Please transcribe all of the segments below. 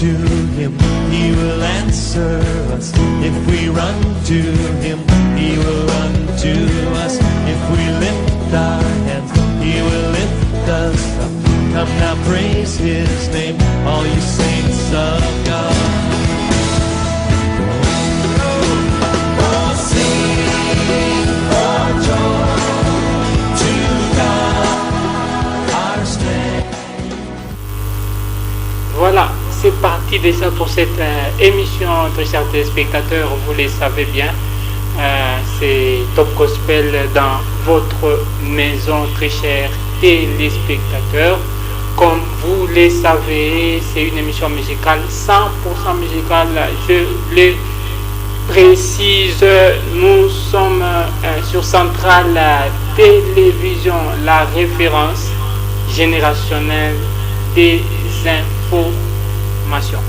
to him, he will answer us. If we run to him, he will run to us. If we lift our hands, he will lift us up. Come now, praise his name, all you saints of God. Oh, sing for joy to God, our strength. Voilà, c'est parti déjà pour cette émission, très chers téléspectateurs, vous les savez bien. C'est Top Gospel dans votre maison, très chers téléspectateurs. Comme vous le savez, c'est une émission musicale, 100% musicale, je le précise. Nous sommes sur Centrale Télévision, la référence générationnelle des informations.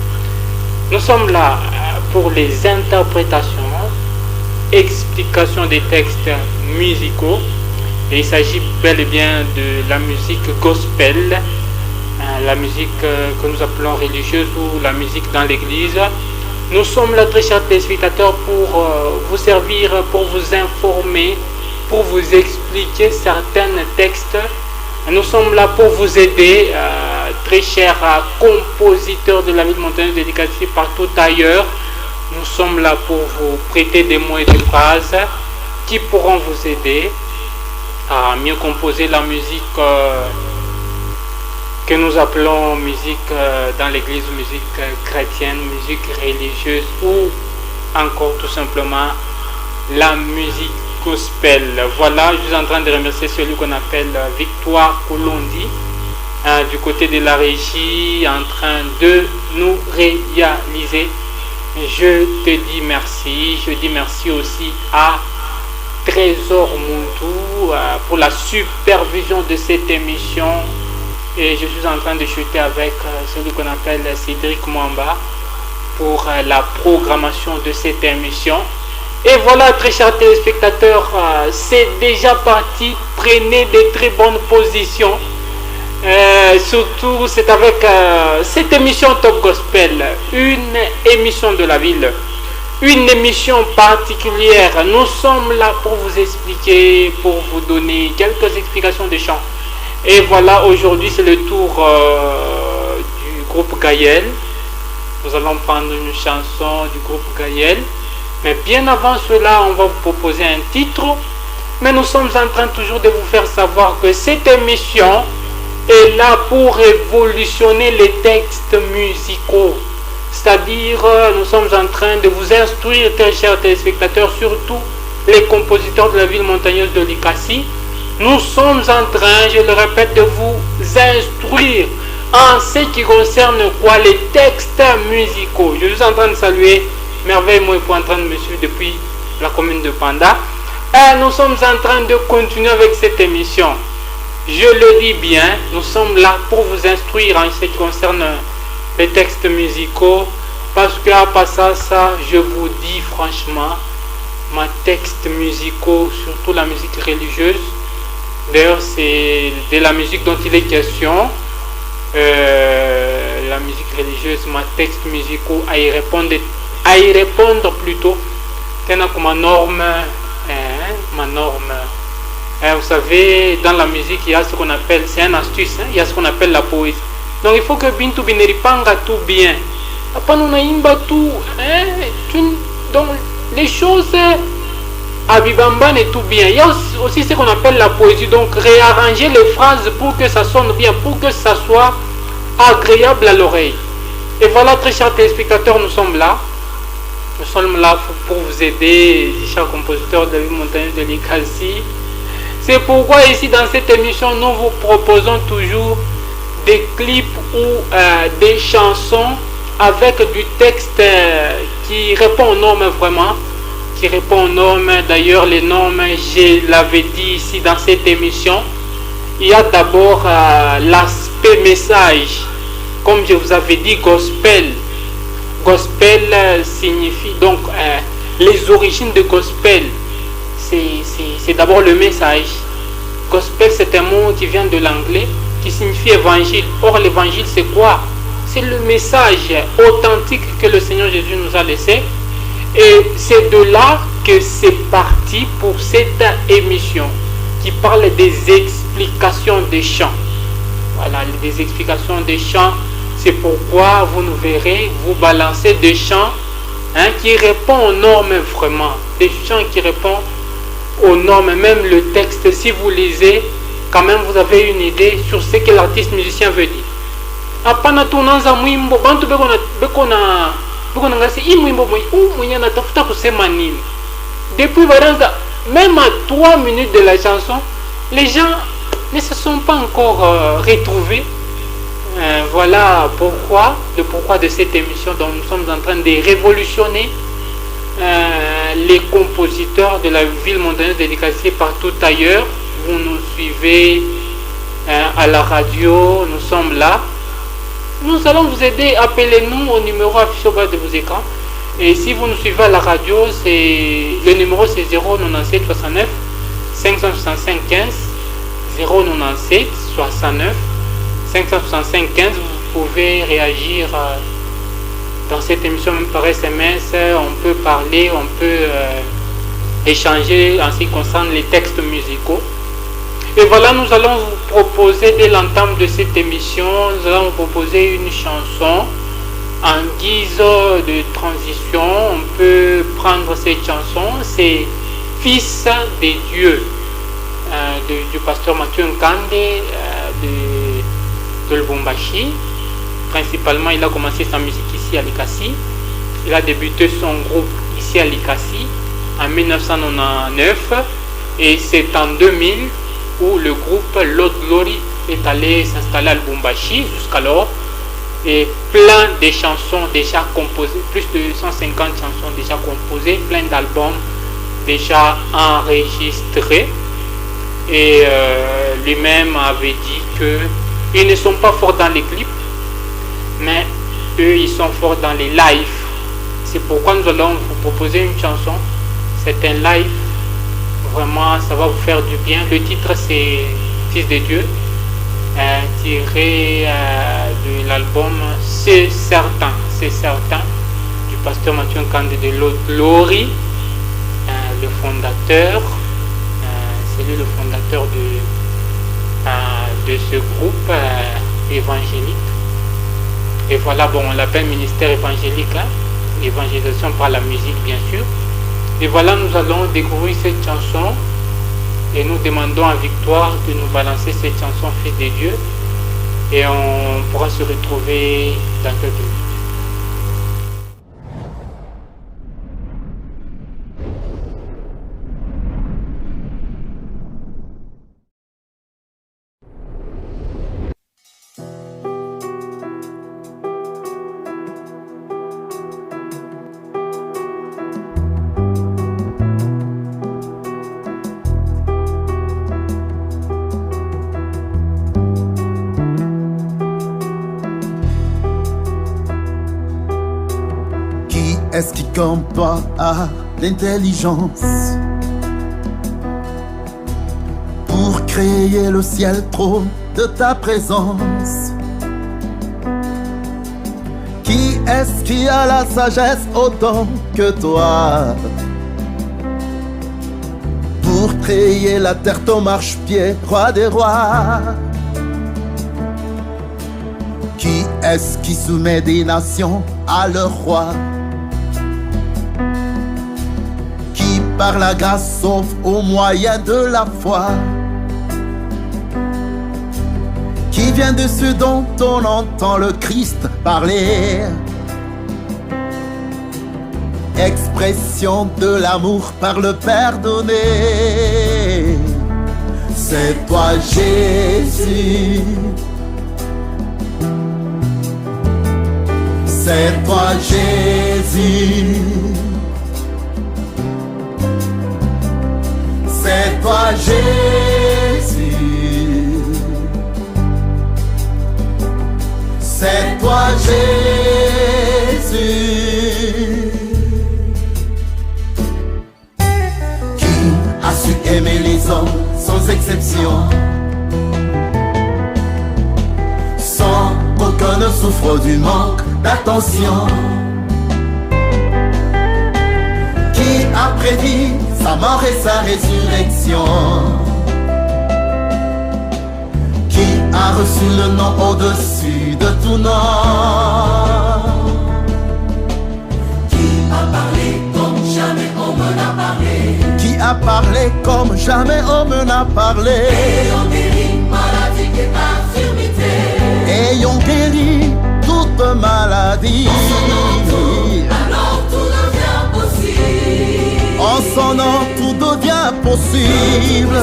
Nous sommes là pour les interprétations, explications des textes musicaux. Et il s'agit bel et bien de la musique gospel, la musique que nous appelons religieuse ou la musique dans l'église. Nous sommes là, très chers téléspectateurs, pour vous servir, pour vous informer, pour vous expliquer certains textes. Nous sommes là pour vous aider, très chers compositeurs de la ville montagneuse dédicacée partout ailleurs. Nous sommes là pour vous prêter des mots et des phrases qui pourront vous aider à mieux composer la musique que nous appelons musique dans l'église, musique chrétienne, musique religieuse ou encore tout simplement la musique gospel. Voilà, je suis en train de remercier celui qu'on appelle Victoire Colondi du côté de la régie, en train de nous réaliser. Je te dis merci. Je dis merci aussi à Trésor Muntu pour la supervision de cette émission. Et je suis en train de chuter avec celui qu'on appelle Cédric Mwamba pour la programmation de cette émission. Et voilà, très chers téléspectateurs, c'est déjà parti. Prenez de très bonnes positions. Surtout, c'est avec cette émission Top Gospel, une émission de la ville, une émission particulière. Nous sommes là pour vous expliquer, pour vous donner quelques explications de chant. Et voilà, aujourd'hui c'est le tour du groupe Gaël. Nous allons prendre une chanson du groupe Gaël. Mais bien avant cela, on va vous proposer un titre. Mais nous sommes en train toujours de vous faire savoir que cette émission est là pour révolutionner les textes musicaux. C'est-à-dire, nous sommes en train de vous instruire, très chers téléspectateurs, surtout les compositeurs de la ville montagneuse de Likasi. Nous sommes en train, je le répète, de vous instruire en ce qui concerne quoi, les textes musicaux. Je suis en train de saluer Merveille Moi pour en train de me suivre depuis la commune de Panda. Et nous sommes en train de continuer avec cette émission. Je le dis bien, nous sommes là pour vous instruire en ce qui concerne les textes musicaux. Parce que à part ça, je vous dis franchement, mes textes musicaux, surtout la musique religieuse, d'ailleurs c'est de la musique dont il est question, la musique religieuse, mes textes musicaux, à y répondre plutôt, tenant comme ma norme, vous savez, dans la musique, il y a ce qu'on appelle, c'est une astuce, il y a ce qu'on appelle la poésie. Donc il faut que Bintu Bineripanga tout bien. Après nous naïmba tout, donc les choses à Bibamban et tout bien. Il y a aussi ce qu'on appelle la poésie, donc réarranger les phrases pour que ça sonne bien, pour que ça soit agréable à l'oreille. Et voilà, très chers téléspectateurs, nous sommes là. Nous sommes là pour vous aider, chers compositeurs de la ville montagneuse de Likasi. C'est pourquoi ici dans cette émission, nous vous proposons toujours des clips ou des chansons avec du texte qui répond aux normes vraiment, qui répond aux normes. D'ailleurs, les normes, je l'avais dit ici dans cette émission, il y a d'abord l'aspect message. Comme je vous avais dit, gospel. Gospel signifie donc les origines de gospel. C'est d'abord le message. Gospel, c'est un mot qui vient de l'anglais, qui signifie évangile. Or, l'évangile, c'est quoi? c'est le message authentique que le Seigneur Jésus nous a laissé. Et c'est de là que c'est parti pour cette émission qui parle des explications des chants. Voilà, des explications des chants. C'est pourquoi vous nous verrez, vous balancez des chants qui répondent aux normes vraiment. Des chants qui répondent aux normes. Même le texte, si vous lisez, quand même vous avez une idée sur ce que l'artiste musicien veut dire. Apana tunanza mwimbo bantu bekona ngasi hii mwimbo mwenye natafuta kusema nini. Depuis Varanga, même à 3 minutes de la chanson, les gens ne se sont pas encore retrouvés. Voilà pourquoi, le pourquoi de cette émission dont nous sommes en train de révolutionner les compositeurs de la ville montagneuse dédicacée partout ailleurs. Vous nous suivez à la radio, nous sommes là. Nous allons vous aider, appelez-nous au numéro affiché au bas de vos écrans. Et si vous nous suivez à la radio, le numéro c'est 097 69 565 15 097 69 565 15. Vous pouvez réagir dans cette émission même par SMS. On peut parler, on peut échanger en ce qui concerne les textes musicaux. Et voilà, nous allons vous proposer dès l'entame de cette émission, nous allons vous proposer une chanson en guise de transition. On peut prendre cette chanson, c'est Fils des dieux du pasteur Mathieu Nkande de Lubumbashi. Principalement, il a commencé sa musique ici à Likasi. Il a débuté son groupe ici à Likasi en 1999 et c'est en 2000 où le groupe Lord Glory est allé s'installer à Lubumbashi jusqu'alors, et plein de chansons déjà composées, plus de 150 chansons déjà composées, plein d'albums déjà enregistrés. Et lui-même avait dit que ils ne sont pas forts dans les clips, mais eux ils sont forts dans les lives. C'est pourquoi nous allons vous proposer une chanson. C'est un live. Vraiment, ça va vous faire du bien. Le titre, c'est Fils de Dieu, tiré de l'album C'est certain, du pasteur Mathieu Nkande de Lord Glory, le fondateur. C'est lui le fondateur de ce groupe évangélique. Et voilà, bon, on l'appelle ministère évangélique, l'évangélisation par la musique, bien sûr. Et voilà, nous allons découvrir cette chanson et nous demandons à Victoire de nous balancer cette chanson Fils des dieux, et on pourra se retrouver dans quelques minutes. Est-ce qui compare à l'intelligence pour créer le ciel trône de ta présence? Qui est-ce qui a la sagesse autant que toi pour créer la terre ton marchepied, roi des rois? Qui est-ce qui soumet des nations à leur roi? Par la grâce sauve au moyen de la foi, qui vient de ce dont on entend le Christ parler, expression de l'amour par le Père donné. C'est toi Jésus, c'est toi Jésus, c'est toi Jésus, c'est toi Jésus, qui a su aimer les hommes sans exception, sans qu'aucun monde souffre du manque d'attention. Qui a prédit sa mort et sa résurrection? Qui a reçu le nom au-dessus de tout nom? Qui a parlé comme jamais homme n'a parlé? Qui a parlé comme jamais homme n'a parlé? Ayant guéri maladie et infirmité, ayant guéri toute maladie. Alors tout devient possible. En son nom tout devient possible.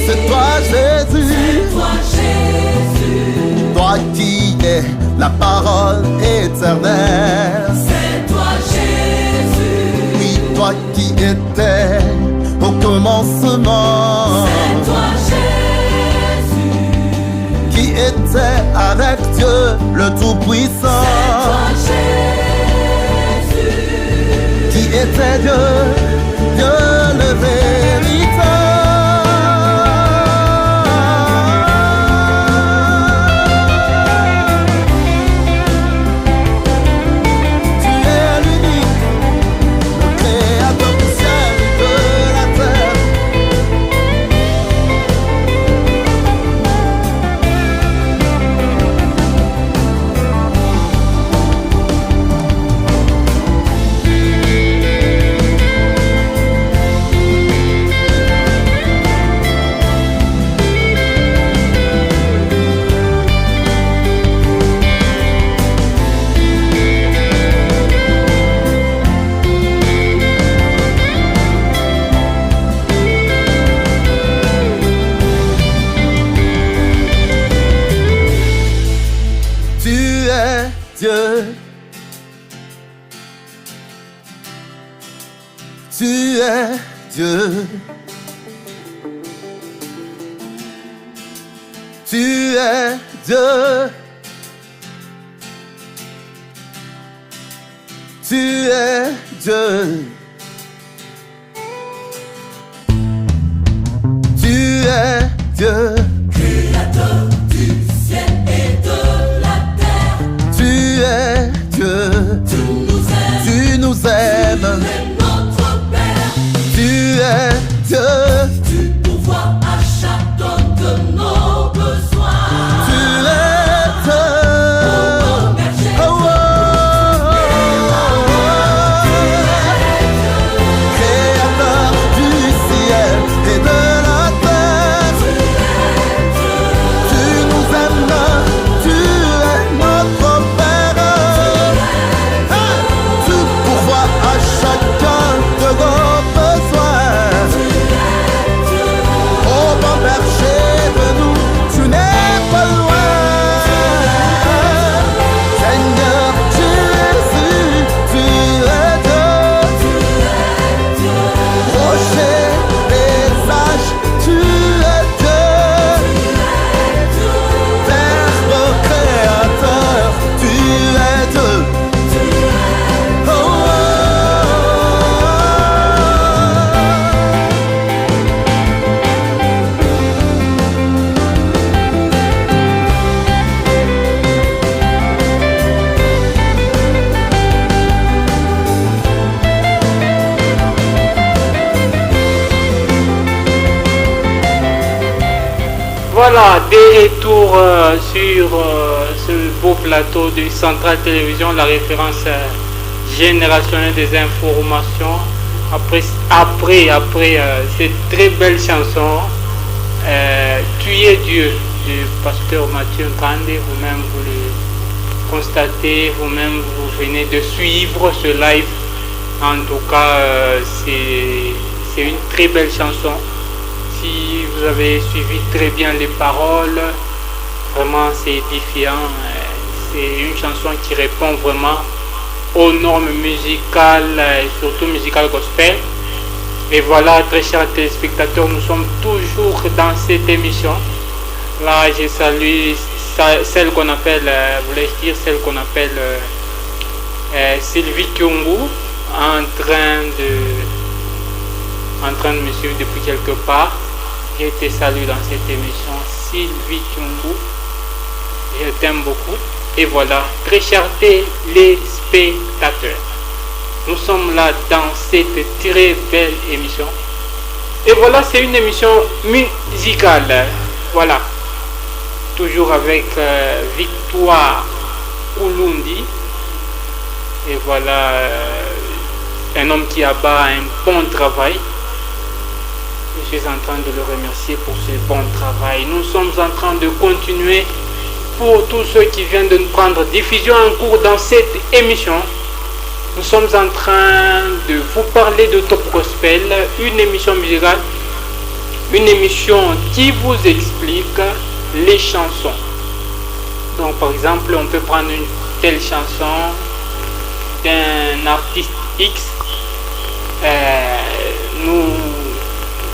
C'est toi Jésus. C'est toi Jésus. Toi qui es la parole éternelle. C'est toi Jésus. Oui, toi qui étais au commencement. C'est toi Jésus. Qui était avec Dieu le Tout-Puissant. C'est toi Jésus. Qui était Dieu, Dieu le véritable. Tu es Dieu. Tu es Dieu. Tu es Dieu. Tu es Dieu. Créateur du ciel et de la terre. Tu es Dieu. Tu nous aimes. Tu es Dieu. Tu pourvois à chacun de nos besoins. Tu es Dieu. Oh, oh, oh. Créateur du ciel et de la terre. Tu nous aimes. Tu es notre Père. Tu pourvois à chacun de nos Voilà, des retours sur ce beau plateau de Centrale Télévision, la référence générationnelle des informations. Après cette très belle chanson, Tu es Dieu, du pasteur Mathieu Nkande, vous-même vous le constatez, vous-même vous venez de suivre ce live. En tout cas, c'est une très belle chanson. Si vous avez suivi très bien les paroles, vraiment c'est édifiant. C'est une chanson qui répond vraiment aux normes musicales, et surtout musicales gospel. Et voilà, très chers téléspectateurs, nous sommes toujours dans cette émission. Là, je salue celle qu'on appelle, voulais-je dire, celle qu'on appelle Sylvie Kyungu, en train de me suivre depuis quelque part. Je te salue dans cette émission. Sylvie Kiumbu. Je t'aime beaucoup. Et voilà, très chers téléspectateurs, nous sommes là dans cette très belle émission. Et voilà, c'est une émission musicale. Voilà, toujours avec Victoire Kulundi. Et voilà, un homme qui abat un bon travail. Je suis en train de le remercier pour ce bon travail. Nous sommes en train de continuer. Pour tous ceux qui viennent de nous prendre diffusion en cours dans cette émission, nous sommes en train de vous parler de Top Gospel, une émission musicale, une émission qui vous explique les chansons. Donc par exemple, on peut prendre une telle chanson d'un artiste X.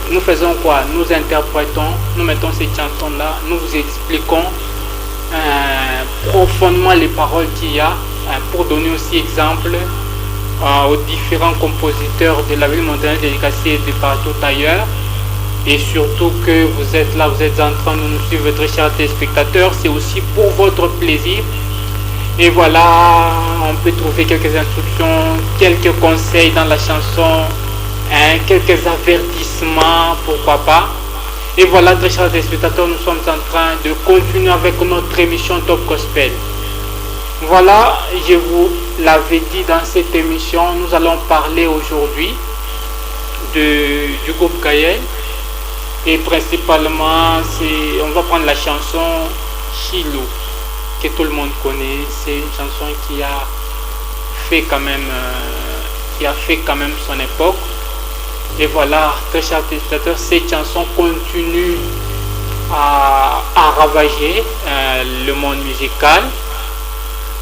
Nous faisons quoi? Nous interprétons, nous mettons cette chanson-là, nous vous expliquons profondément les paroles qu'il y a, pour donner aussi exemple aux différents compositeurs de la ville montagne dédicacée de partout ailleurs. Et surtout que vous êtes là, vous êtes en train de nous suivre, très chers téléspectateurs, c'est aussi pour votre plaisir. Et voilà, on peut trouver quelques instructions, quelques conseils dans la chanson, quelques avertissements, pourquoi pas. Et voilà, très chers téléspectateurs, nous sommes en train de continuer avec notre émission Top Gospel. Voilà, je vous l'avais dit dans cette émission, nous allons parler aujourd'hui du groupe Gaël. Et principalement, on va prendre la chanson Chilo, que tout le monde connaît. C'est une chanson qui a fait quand même son époque. Et voilà, très chers téléspectateurs, cette chanson continue à ravager le monde musical.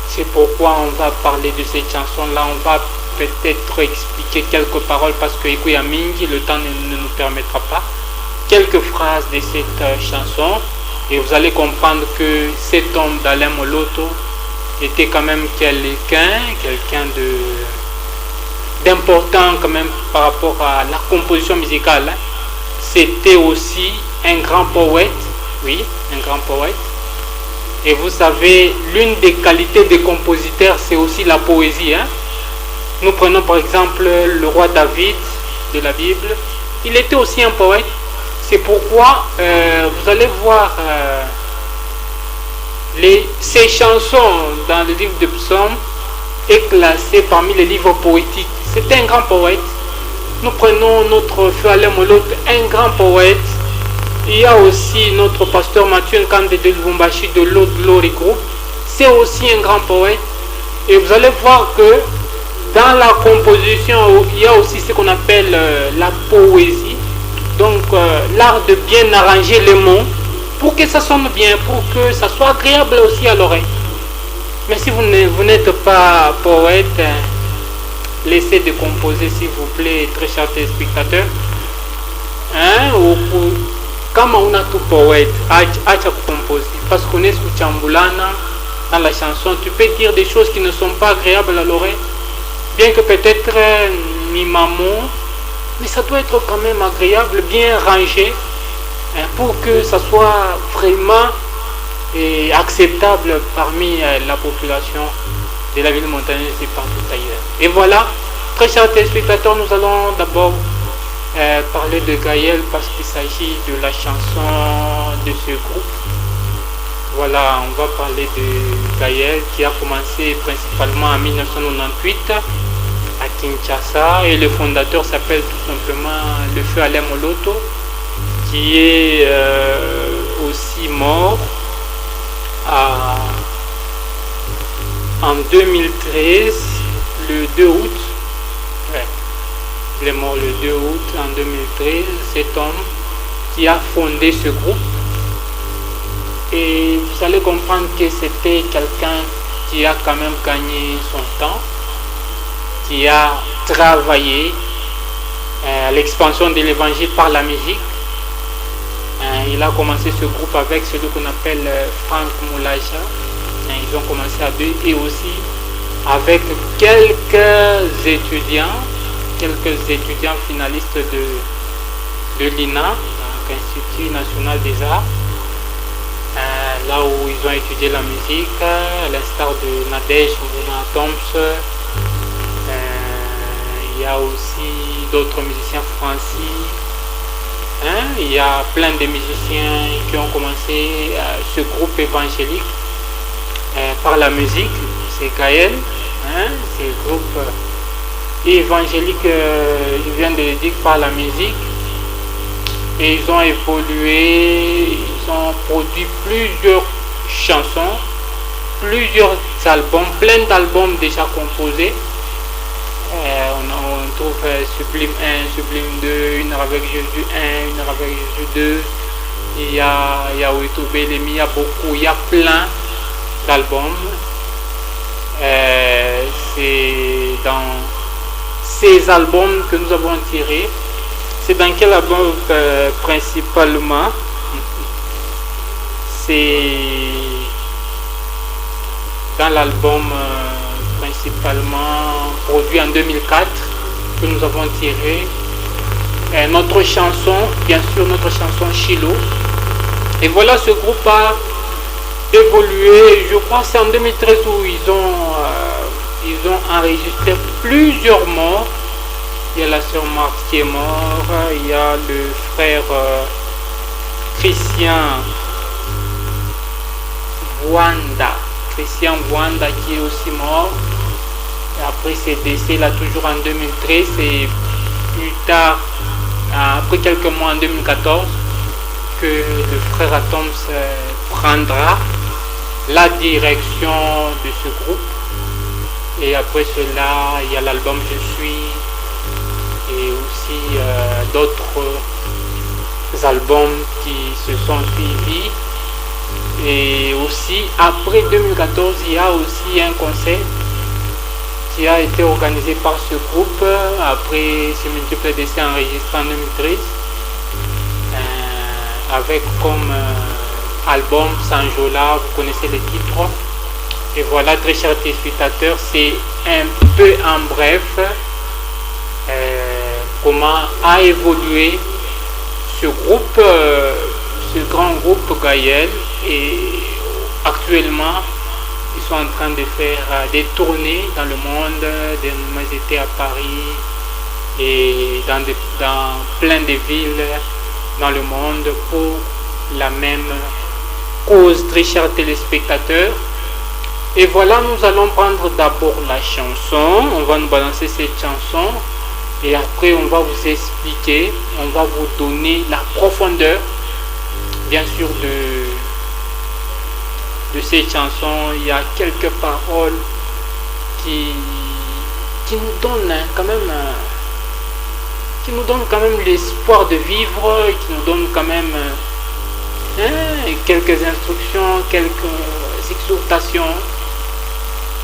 C'est pourquoi on va parler de cette chanson-là. On va peut-être expliquer quelques paroles parce que le temps ne nous permettra pas. Quelques phrases de cette chanson. Et vous allez comprendre que cet homme d'Alain Moloto était quand même quelqu'un d'important quand même par rapport à la composition musicale. C'était aussi un grand poète, oui, un grand poète. Et vous savez, l'une des qualités des compositeurs, c'est aussi la poésie. Nous prenons par exemple le roi David de la Bible. Il était aussi un poète. C'est pourquoi vous allez voir ces chansons dans le livre de Psaumes est classé parmi les livres poétiques. C'était un grand poète. Nous prenons notre frère Alain Moloto, un grand poète. Il y a aussi notre pasteur Mathieu Nkande de Lubumbashi de l'autre Glory Group. C'est aussi un grand poète. Et vous allez voir que dans la composition, il y a aussi ce qu'on appelle la poésie. Donc l'art de bien arranger les mots pour que ça sonne bien, pour que ça soit agréable aussi à l'oreille. Mais si vous n'êtes pas poète, laissez de composer s'il vous plaît, très chers téléspectateurs. Kama una tu poète, acha composer. Parce qu'on est sous Chambulana, dans la chanson, tu peux dire des choses qui ne sont pas agréables à l'oreille. Bien que peut-être mi maman, mais ça doit être quand même agréable, bien rangé, pour que ça soit vraiment acceptable parmi la population de la ville montagneuse et partout ailleurs. Et voilà, très chers téléspectateurs, nous allons d'abord parler de Gaël parce qu'il s'agit de la chanson de ce groupe. Voilà, on va parler de Gaël qui a commencé principalement en 1998 à Kinshasa et le fondateur s'appelle tout simplement le feu Alain Moloto qui est aussi mort en 2013 le 2 août. Ouais. Il est mort le 2 août en 2013, cet homme qui a fondé ce groupe. Et vous allez comprendre que c'était quelqu'un qui a quand même gagné son temps, qui a travaillé à l'expansion de l'évangile par la musique. Il a commencé ce groupe avec celui qu'on appelle Frank Moulaja. Ils ont commencé à deux et aussi avec quelques étudiants finalistes de l'INA, Institut National des Arts. là où ils ont étudié la musique, à l'instar de Nadège Mbouna Toms. Il y a aussi d'autres musiciens français. Il y a plein de musiciens qui ont commencé ce groupe évangélique par la musique. C'est Gaël, c'est le groupe évangélique, je viens de le dire, par la musique. Et ils ont évolué, ils ont produit plusieurs chansons, plusieurs albums, plein d'albums déjà composés. On trouve Sublime 1, Sublime 2, Une heure avec Jésus 1, Une heure avec Jésus 2. Il y a Ouito Belemi, il y a beaucoup, il y a plein d'albums. C'est dans ces albums que nous avons tirés. C'est dans quel album principalement? C'est dans l'album principalement produit en 2004 que nous avons tiré notre chanson, bien sûr notre chanson Chilo. Et voilà, ce groupe a évolué, je crois que c'est en 2013 où ils ont enregistré plusieurs morts. Il y a la sœur Marthe qui est mort, il y a le frère Christian Wanda qui est aussi mort. Et après ses décès là toujours en 2013 et plus tard, après quelques mois en 2014, que le frère Atoms prendra la direction de ce groupe. Et après cela, il y a l'album Je suis et aussi d'autres albums qui se sont suivis. Et aussi après 2014, il y a aussi un concert qui a été organisé par ce groupe après ces multiples décès enregistrés en 2013 avec comme album Sanjola, vous connaissez les titres. Et voilà, très chers téléspectateurs, c'est un peu en bref comment a évolué ce groupe, ce grand groupe Gaël. Et actuellement, ils sont en train de faire des tournées dans le monde. Dernièrement, ils étaient à Paris et dans plein de villes dans le monde pour la même cause, très chers téléspectateurs. Et voilà, nous allons prendre d'abord la chanson. On va nous balancer cette chanson et après on va vous expliquer, on va vous donner la profondeur, bien sûr, de cette chanson. Il y a quelques paroles qui nous donnent quand même l'espoir de vivre, qui nous donnent quand même quelques instructions, quelques exhortations,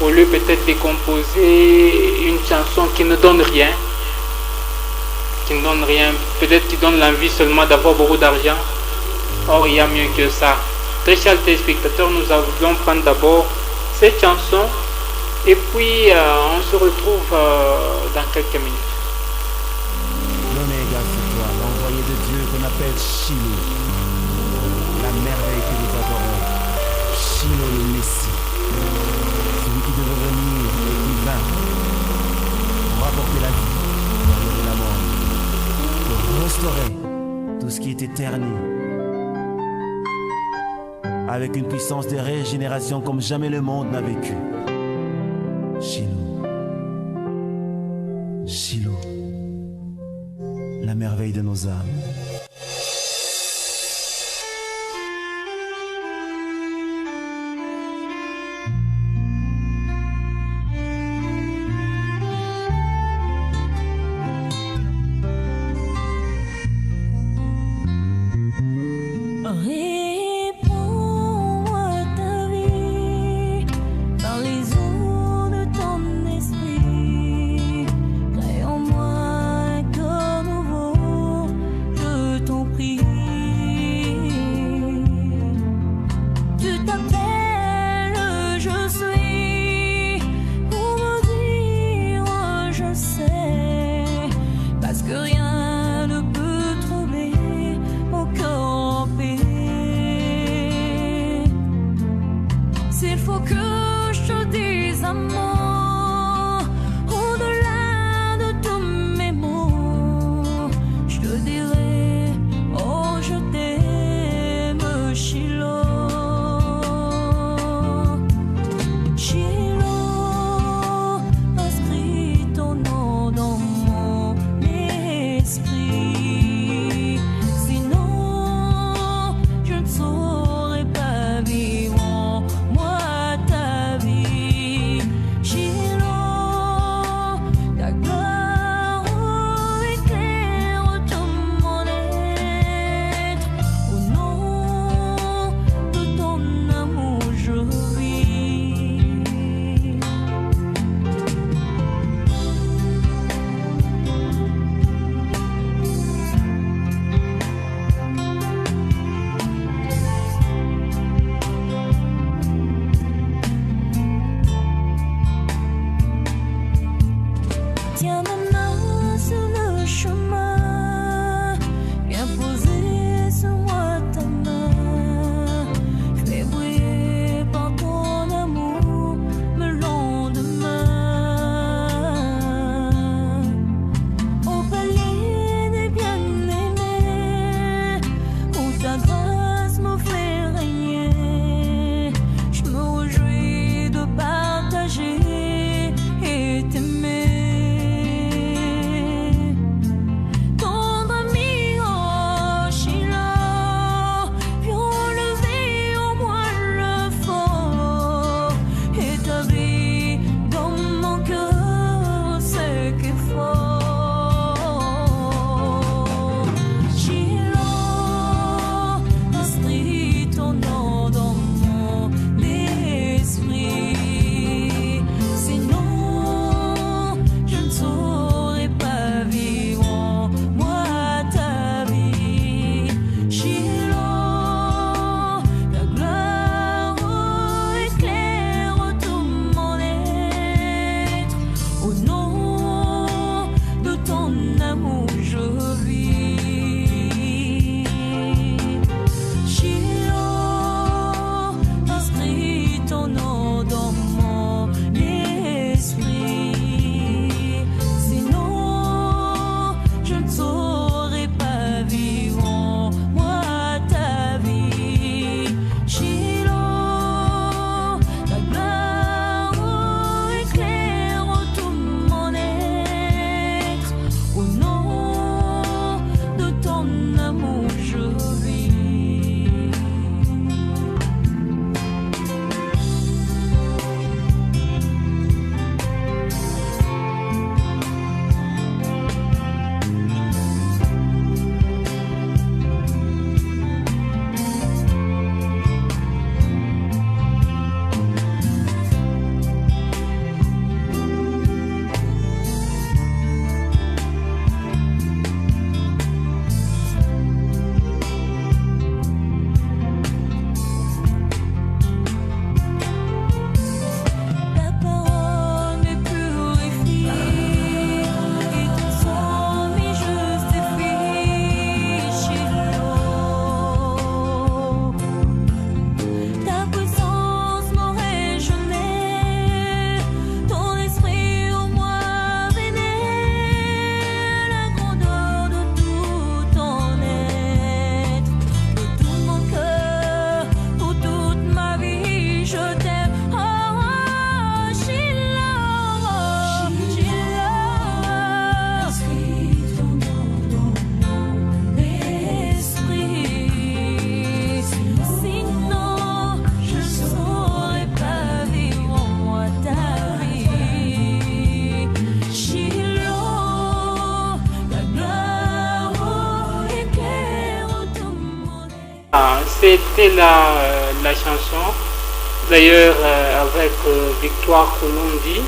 au lieu peut-être de composer une chanson qui ne donne rien, peut-être qui donne l'envie seulement d'avoir beaucoup d'argent. Or, il y a mieux que ça. Très chers téléspectateurs, nous allons prendre d'abord cette chanson et puis on se retrouve dans quelques minutes. L'Oméga, c'est toi, l'envoyé de Dieu qu'on appelle Chilo, la merveille que nous adorons. Chilo le Messie, celui qui devait venir et qui vint pour apporter la vie, pour la mort, pour restaurer tout ce qui était terni, avec une puissance de régénération comme jamais le monde n'a vécu. Chilo, Chilo, la merveille de nos âmes. Crée en moi un corps nouveau. c'était la chanson. D'ailleurs, avec Victoire Colondi,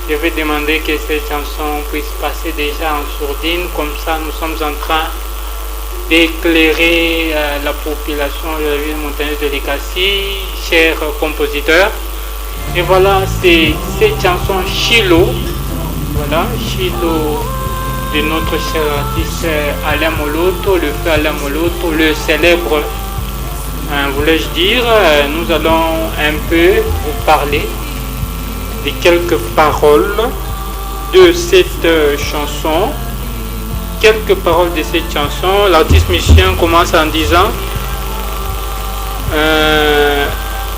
je vais demander que cette chanson puisse passer déjà en sourdine. Comme ça, nous sommes en train d'éclairer la population de la ville montagneuse de Likasi, chers compositeurs. Et voilà, c'est cette chanson Chilo. Voilà, Chilo de notre cher artiste Alain Moloto, le feu Alain Moloto, le célèbre, voulais-je dire. Nous allons un peu vous parler de quelques paroles de cette chanson. Quelques paroles de cette chanson. L'artiste musicien commence en disant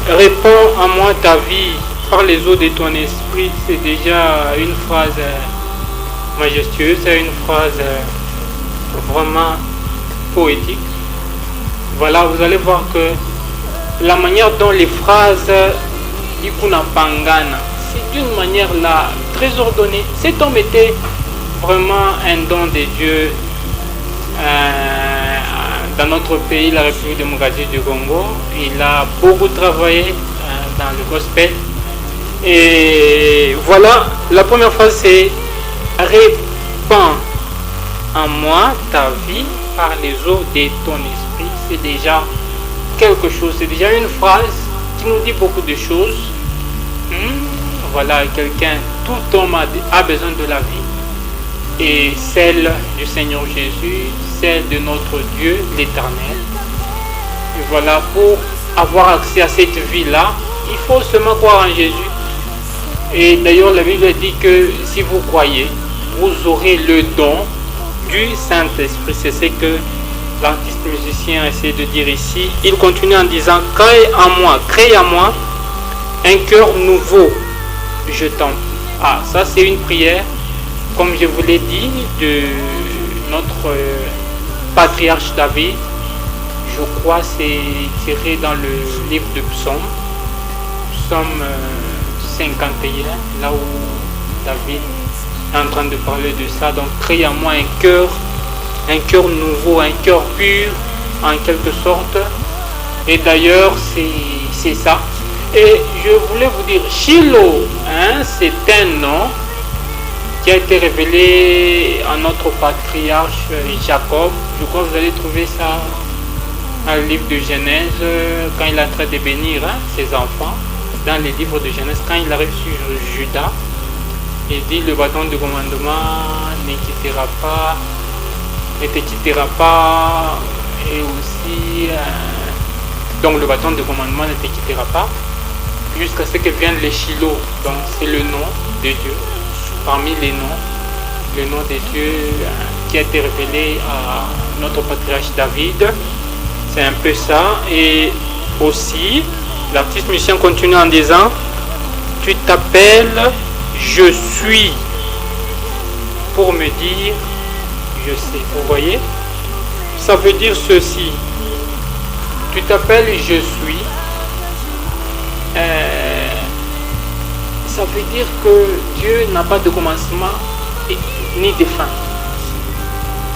réponds à moi ta vie par les eaux de ton esprit. C'est déjà une phrase majestueuse, c'est une phrase vraiment poétique. Voilà, vous allez voir que la manière dont les phrases Ikuna Pangana, c'est d'une manière là très ordonnée. Cet homme était vraiment un don de Dieu dans notre pays, la République démocratique du Congo. Il a beaucoup travaillé dans le gospel. Et voilà, la première phrase c'est répands en moi ta vie par les eaux de ton esprit. C'est déjà quelque chose, c'est déjà une phrase qui nous dit beaucoup de choses. Voilà, quelqu'un, tout homme a besoin de la vie. Et celle du Seigneur Jésus, celle de notre Dieu, l'Éternel. Et voilà, pour avoir accès à cette vie-là, il faut seulement croire en Jésus. Et d'ailleurs, la Bible dit que si vous croyez, vous aurez le don du Saint-Esprit. C'est ce que l'artiste musicien essaie de dire ici. Il continue en disant, crée en moi un cœur nouveau, je t'en prie. Ah, ça c'est une prière, comme je vous l'ai dit, de notre patriarche David. Je crois c'est tiré dans le livre de Psaume, Psaume 51, là où David est en train de parler de ça. Donc crée en moi un cœur nouveau, un cœur pur en quelque sorte. Et d'ailleurs c'est ça. Et je voulais vous dire, Chilo, c'est un nom qui a été révélé à notre patriarche Jacob. Je crois que vous allez trouver ça dans le livre de Genèse, quand il est en train de bénir ses enfants. Dans les livres de Genèse, quand il arrive sur Judas, il dit le bâton de commandement ne te quittera pas, et aussi donc le bâton de commandement ne te quittera pas jusqu'à ce que vienne les Shiloh. Donc c'est le nom de Dieu parmi les noms, le nom de Dieu qui a été révélé à notre patriarche David. C'est un peu ça. Et aussi l'artiste musicien continue en disant tu t'appelles je suis pour me dire je sais. Vous voyez, ça veut dire ceci. Tu t'appelles je suis. Ça veut dire que Dieu n'a pas de commencement ni de fin.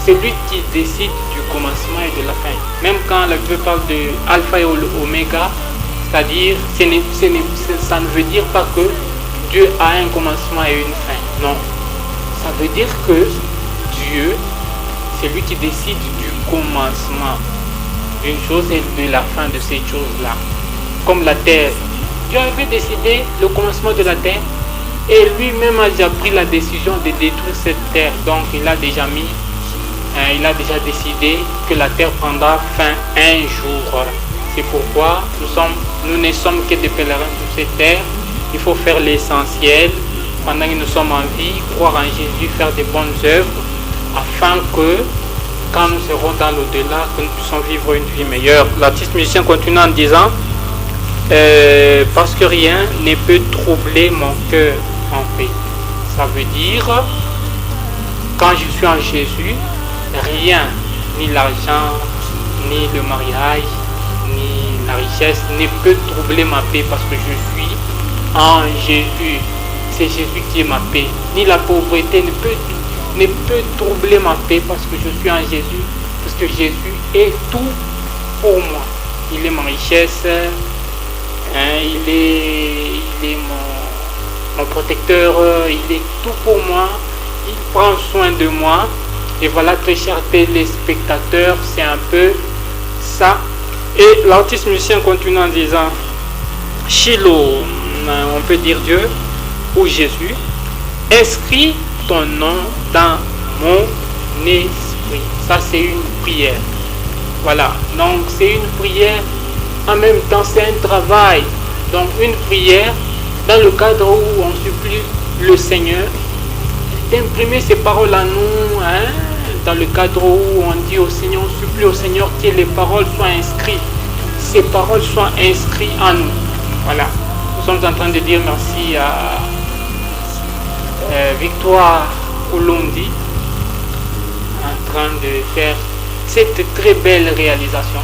C'est lui qui décide du commencement et de la fin. Même quand la Bible parle de alpha et oméga, c'est-à-dire ça ne veut dire pas que Dieu a un commencement et une fin. Non. Ça veut dire que Dieu, c'est lui qui décide du commencement d'une chose et de la fin de cette chose-là. Comme la terre. Dieu avait décidé le commencement de la terre et lui-même a déjà pris la décision de détruire cette terre. Donc il a déjà décidé que la terre prendra fin un jour. C'est pourquoi nous ne sommes que des pèlerins sur cette terre. Il faut faire l'essentiel pendant que nous sommes en vie, croire en Jésus, faire de bonnes œuvres, afin que quand nous serons dans l'au-delà, que nous puissions vivre une vie meilleure. L'artiste musicien continue en disant parce que rien ne peut troubler mon cœur en paix. Ça veut dire, quand je suis en Jésus, rien, ni l'argent, ni le mariage, ni la richesse ne peut troubler ma paix parce que je suis en Jésus. C'est Jésus qui est ma paix. Ni la pauvreté ne peut troubler ma paix parce que je suis en Jésus. Parce que Jésus est tout pour moi. Il est ma richesse, il est mon protecteur, il est tout pour moi, il prend soin de moi. Et voilà, très chers téléspectateurs, c'est un peu ça. Et l'artiste musicien continue en disant: Shiloh, on peut dire Dieu ou Jésus, inscris ton nom dans mon esprit. Ça, c'est une prière. Voilà, donc c'est une prière, en même temps c'est un travail. Donc une prière dans le cadre où on supplie le Seigneur d'imprimer ces paroles à nous, dans le cadre où on dit au Seigneur, on supplie au Seigneur que les paroles soient inscrites, ces paroles soient inscrites en nous. Voilà, nous sommes en train de dire merci à Victoire Olundi, en train de faire cette très belle réalisation.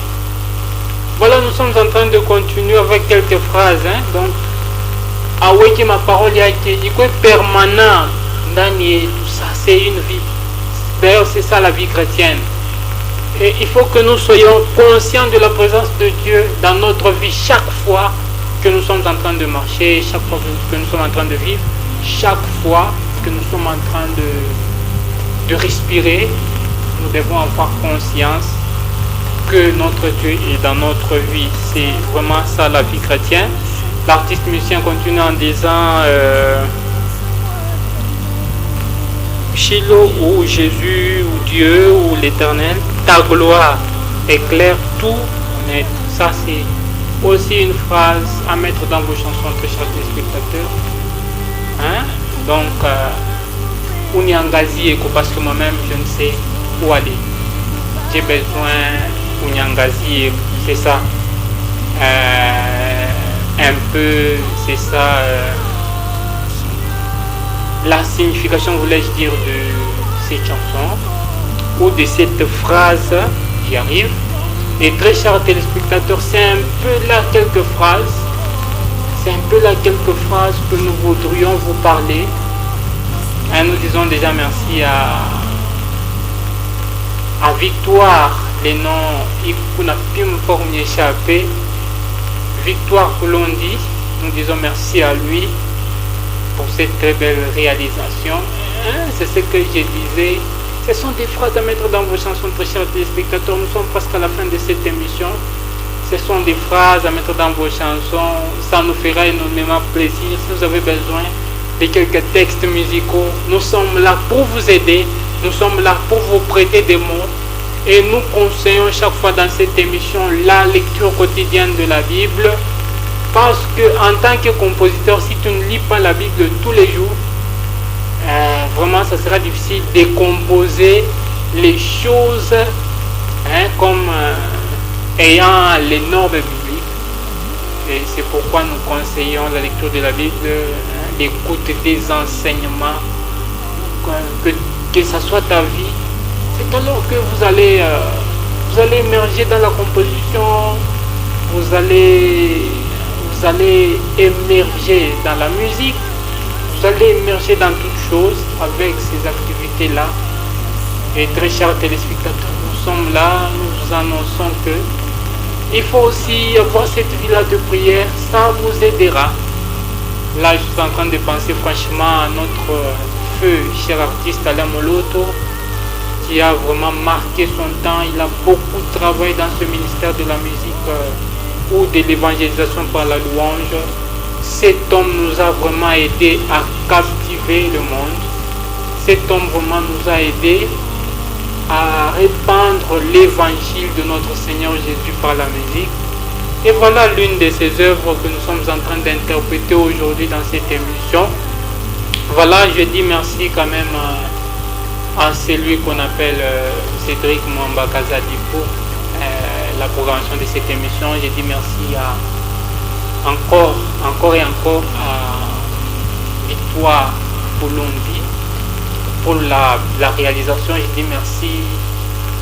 Voilà, nous sommes en train de continuer avec quelques phrases. Donc, aweke ma parole yake, il est permanent dans tout ça, c'est une vie. D'ailleurs, c'est ça la vie chrétienne. Et il faut que nous soyons conscients de la présence de Dieu dans notre vie chaque fois que nous sommes en train de marcher, chaque fois que nous sommes en train de vivre, chaque fois que nous sommes en train de respirer. Nous devons avoir conscience que notre Dieu est dans notre vie. C'est vraiment ça la vie chrétienne. L'artiste musicien continue en disant Shiloh ou Jésus ou Dieu ou l'Éternel, ta gloire éclaire tout net. Ça, c'est aussi une phrase à mettre dans vos chansons, très chers téléspectateurs. Donc, Unyangazi, parce que moi-même, je ne sais où aller. J'ai besoin Unyangazi, c'est ça. Un peu, c'est ça. La signification, voulais-je dire, de cette chanson ou de cette phrase, j'y arrive. Et très chers téléspectateurs, c'est un peu là quelques phrases. C'est un peu là quelques phrases que nous voudrions vous parler. Nous disons déjà merci à Victoire, les noms qu'on a pu me former échapper. Victoire Colondi, nous disons merci à lui pour cette très belle réalisation. C'est ce que je disais. Ce sont des phrases à mettre dans vos chansons, très chers téléspectateurs. Nous sommes presque à la fin de cette émission. Ce sont des phrases à mettre dans vos chansons. Ça nous fera énormément plaisir. Si vous avez besoin de quelques textes musicaux, nous sommes là pour vous aider. Nous sommes là pour vous prêter des mots. Et nous conseillons chaque fois dans cette émission la lecture quotidienne de la Bible. Parce que en tant que compositeur, si tu ne lis pas la Bible tous les jours, vraiment ça sera difficile de composer les choses comme ayant les normes bibliques. Et c'est pourquoi nous conseillons la lecture de la Bible, l'écoute des enseignements, que ça soit ta vie. C'est alors que vous allez émerger dans la composition, vous allez émerger dans la musique, vous allez émerger dans toutes choses avec ces activités-là. Et très chers téléspectateurs, nous sommes là, nous vous annonçons que il faut aussi avoir cette vie-là de prière, ça vous aidera. Là, je suis en train de penser franchement à notre feu, cher artiste Alain Moloto, qui a vraiment marqué son temps. Il a beaucoup travaillé dans ce ministère de la musique ou de l'évangélisation par la louange. Cet homme nous a vraiment aidé à captiver le monde. Cet homme vraiment nous a aidé à répandre l'évangile de notre Seigneur Jésus par la musique. Et voilà l'une de ces œuvres que nous sommes en train d'interpréter aujourd'hui dans cette émission. Voilà, je dis merci quand même à celui qu'on appelle Cédric Mwamba Kazadi pour la programmation de cette émission. Je dis merci encore et encore à Victoire Olundi pour la réalisation. Je dis merci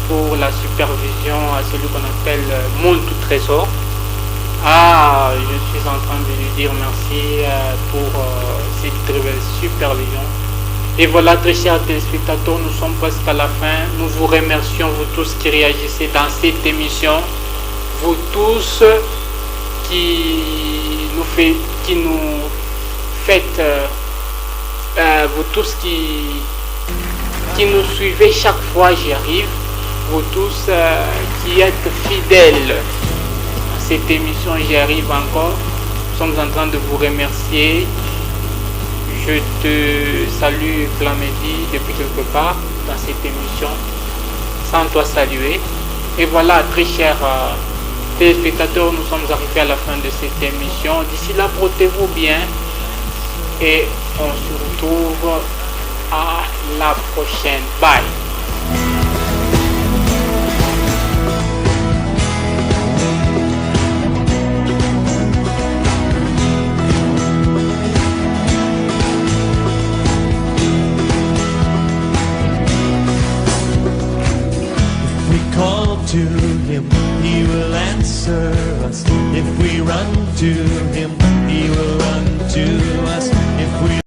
pour la supervision à celui qu'on appelle Mon Tout Trésor. Je suis en train de lui dire merci pour cette très belle supervision. Et voilà, très chers téléspectateurs, nous sommes presque à la fin. Nous vous remercions, vous tous qui réagissez dans cette émission. vous tous qui nous faites, vous tous qui nous suivez chaque fois j'y arrive, vous tous qui êtes fidèles à cette émission j'y arrive encore. Nous sommes en train de vous remercier. Je te salue Clamedy depuis quelque part dans cette émission, sans toi saluer. Et voilà, très chers téléspectateurs, nous sommes arrivés à la fin de cette émission. D'ici là, portez-vous bien et on se retrouve à la prochaine. Bye. Call to him, he will answer us. If we run to him, he will run to us. If we